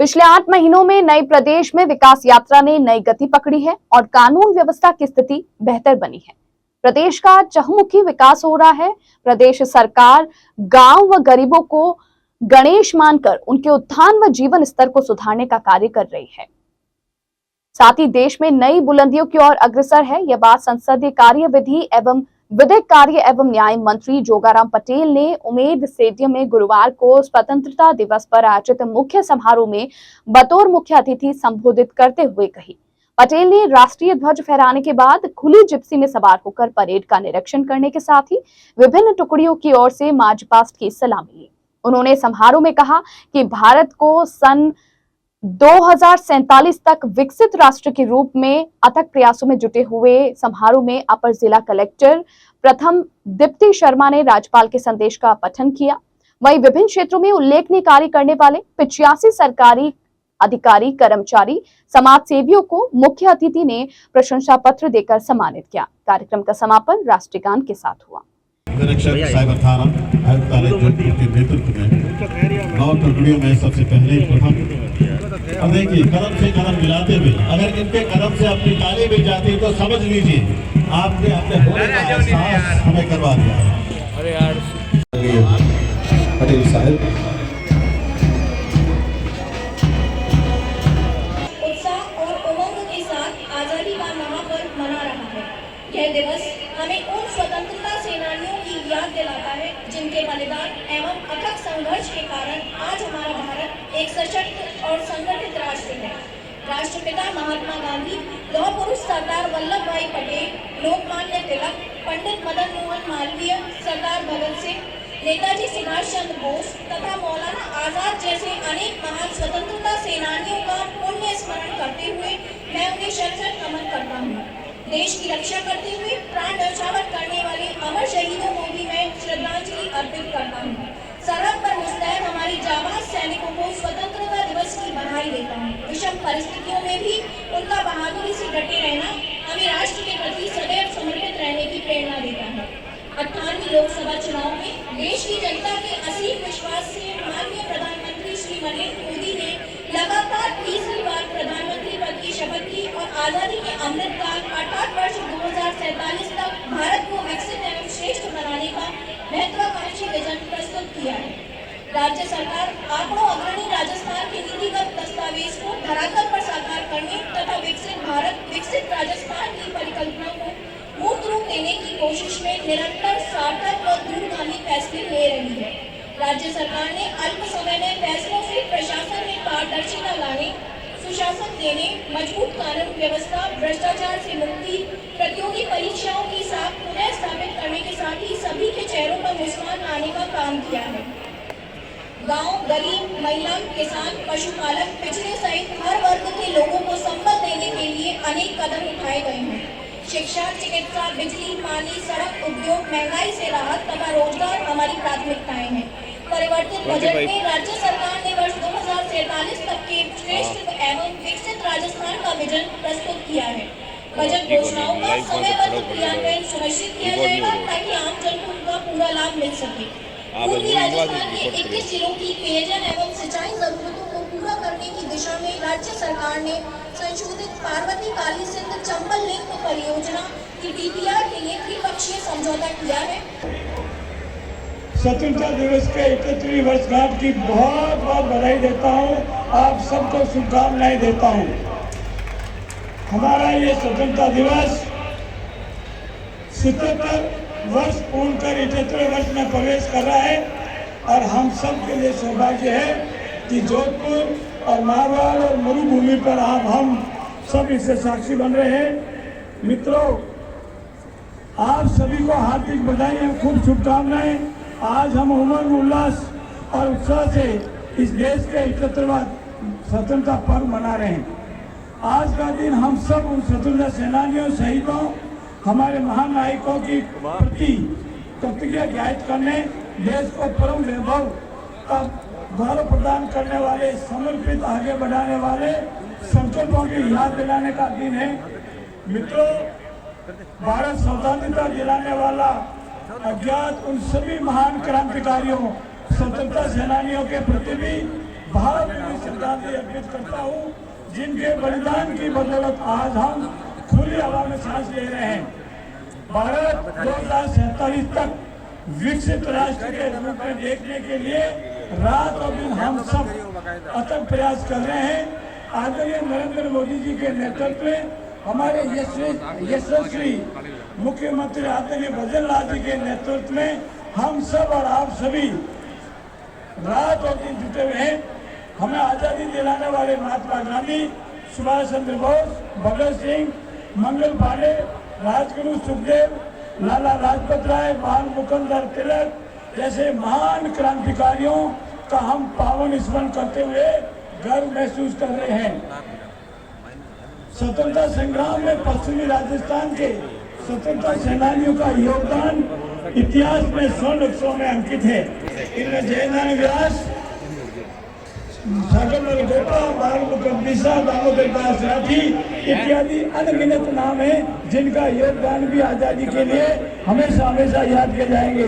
पिछले 8 महीनों में नए प्रदेश में विकास यात्रा ने नई गति पकड़ी है और कानून व्यवस्था की स्थिति बेहतर बनी है। प्रदेश का चहुमुखी विकास हो रहा है। प्रदेश सरकार गांव व गरीबों को गणेश मानकर उनके उत्थान व जीवन स्तर को सुधारने का कार्य कर रही है। साथ ही देश में नई बुलंदियों की ओर अग्रसर है। यह बात संसदीय कार्य विधि एवं विधिक कार्य एवं न्याय मंत्री जोगाराम पटेल ने उमेद स्टेडियम में गुरुवार को स्वतंत्रता दिवस पर आयोजित मुख्य समारोह में बतौर मुख्य अतिथि संबोधित करते हुए कही। पटेल ने राष्ट्रीय ध्वज फहराने के बाद खुली जिप्सी में सवार होकर परेड का निरीक्षण करने के साथ ही विभिन्न टुकड़ियों की ओर से मार्च पास्ट की सलामी ली। उन्होंने समारोह में कहा कि भारत को सन 2047 तक विकसित राष्ट्र के रूप में अथक प्रयासों में जुटे हुए समारोह में अपर जिला कलेक्टर प्रथम दीप्ति शर्मा ने राज्यपाल के संदेश का पठन किया। वहीं विभिन्न क्षेत्रों में उल्लेखनीय कार्य करने वाले 85 सरकारी अधिकारी, कर्मचारी, समाज सेवियों को मुख्य अतिथि ने प्रशंसा पत्र देकर सम्मानित किया। कार्यक्रम का समापन राष्ट्रगान के साथ हुआ। साइबर थाना आयुक्तालय जोधपुर के नेतृत्व में 9 टुकड़ियों में सबसे पहले प्रथम। अब देखिए, कदम से कदम मिलाते हुए अगर इनके कदम से अपनी ताली मिल जाती तो समझ लीजिए आपने अपने होने का एहसास हमें करवा दिया है। अरे यार पटेल साहब उत्साह और उमंग के साथ आजादी का महापर्व मना रहा है। यह दिवस हमें उन स्वतंत्रता सेनानियों की याद दिलाता है जिनके बलिदान एवं अथक संघर्ष के कारण आज हमारा भारत एक सशक्त और संगठित राष्ट्र है। राष्ट्रपिता महात्मा गांधी, लौह पुरुष सरदार वल्लभ भाई पटेल, लोकमान्य तिलक, पंडित मदन मोहन मालवीय, सरदार भगत सिंह, नेताजी सुभाष चंद्र बोस तथा मौलाना आजाद जैसे अनेक महान स्वतंत्रता सेनानियों का पुण्य स्मरण करते हुए मैं उन्हें शत-शत नमन करता हूँ। देश की रक्षा करते हुए प्राण न्यौछावर करने वाले अमर शहीदों को भी मैं श्रद्धांजलि अर्पित करता हूँ। सरहद पर मुस्तैद हमारी जाबाज सैनिकों को स्वतंत्रता दिवस की बधाई देता हूँ। विषम परिस्थितियों में भी उनका बहादुरी से डटे रहना हमें राष्ट्र के प्रति सदैव समर्पित रहने की प्रेरणा देता है। 98 लोकसभा चुनाव में देश की जनता के असीम विश्वास से माननीय प्रधानमंत्री श्री नरेंद्र मोदी ने लगातार तीसरी बार प्रधानमंत्री पद की शपथ ली और आजादी के अमृतकाल अर्थात वर्ष 2047 तक भारत को विकसित एवं श्रेष्ठ बनाने का महत्वाकांक्षी विजन प्रस्तुत किया है। राज्य सरकार आंकड़ों अग्रणी राजस्थान के नीतिगत दस्तावेज को धरातल पर साकार करने तथा विकसित भारत, विकसित राजस्थान की परिकल्पना को मूर्त रूप देने की कोशिश में निरंतर सार्थक और दूरगामी फैसले ले रही है। राज्य सरकार ने अल्प समय में फैसलों से प्रशासन में पारदर्शिता लाने, सुशासन देने, मजबूत कानून व्यवस्था, भ्रष्टाचार से मुक्ति, प्रतियोगी परीक्षाओं की साख पुनः स्थापित करने के साथ ही सभी के चेहरों पर मुस्कान आने का काम किया है। गांव, गरीब, महिला, किसान, पशुपालक, पिछड़े सहित हर वर्ग के लोगों को संबल देने के लिए अनेक कदम उठाए गए हैं। शिक्षा, चिकित्सा, बिजली, पानी, सड़क, उद्योग, महंगाई से राहत तथा रोजगार हमारी प्राथमिकताएं हैं। परिवर्तित बजट में राज्य सरकार ने वर्ष 2047 तक के श्रेष्ठ एवं विकसित राजस्थान का विजन प्रस्तुत किया है। बजट घोषणाओं का समयबद्ध क्रियान्वयन सुनिश्चित किया जाएगा ताकि आम जन को उनका पूरा लाभ मिल सके। पूर्वी राजस्थान के 21 जिलों की पेयजल एवं सिंचाई जरूरतों को पूरा करने की दिशा में राज्य सरकार ने संशोधित पार्वती काली सिंध चंबल लिंक परियोजना की DPR के लिए त्रिपक्षीय समझौता किया है। स्वतंत्रता दिवस के 71वीं वर्षगांठ की बहुत बहुत बधाई देता हूँ। आप सबको शुभकामनाएं देता हूँ। हमारा ये स्वतंत्रता दिवस 77 वर्ष पूर्ण कर 78वें वर्ष में प्रवेश कर रहा है और हम सब के लिए सौभाग्य है कि जोधपुर और मारवाड़ और मरुभूमि पर हम सब इससे साक्षी बन रहे हैं। मित्रों, आप सभी को हार्दिक बधाई और खूब शुभकामनाएं। आज हम उमंग, उल्लास और उत्साह से इस देश के 71वां स्वतंत्रता पर्व मना रहे हैं। आज का दिन हम सब उन स्वतंत्रता सेनानियों, शहीदों, हमारे महान नायकों की प्रति कृतज्ञता ज्ञापित करने, देश को परम वैभव का गौरव प्रदान करने वाले, समर्पित आगे बढ़ाने वाले संकल्पों की याद दिलाने का दिन है। मित्रों, भारत स्वतंत्रता दिलाने वाला अज्ञात उन सभी महान क्रांतिकारियों, स्वतंत्रता सेनानियों के प्रति भी भावभीनी श्रद्धांजलि अर्पित करता हूँ, जिनके बलिदान की बदौलत आज हम खुली हवा में सांस ले रहे हैं। भारत 2047 तक विकसित राष्ट्र के रूप में देखने के लिए रात और दिन हम सब अथक प्रयास कर रहे हैं। आदरणीय नरेंद्र मोदी जी के नेतृत्व में, हमारे यशस्वी मुख्यमंत्री आदरणीय भजन लाल जी के नेतृत्व में हम सब और आप सभी रात और दिन जुटे हुए हैं। हमें आजादी दिलाने वाले महात्मा गांधी, सुभाष चंद्र बोस, भगत सिंह, मंगल पांडे, राजगुरु सुखदेव, लाला लाजपत राय, बाल मुकुंद तिलक जैसे महान क्रांतिकारियों का हम पावन स्मरण करते हुए गर्व महसूस कर रहे हैं। स्वतंत्रता संग्राम में पश्चिमी राजस्थान के स्वतंत्रता सेनानियों का योगदान इतिहास में स्वर्ण अक्षरों में अंकित है। इनमें जयनारायण व्यास, सागर गोपा, बाल मुकुंद दामोदर दास राठी इत्यादि अनगिनत नाम है, जिनका योगदान भी आजादी के लिए हमेशा हमेशा याद किए जाएंगे।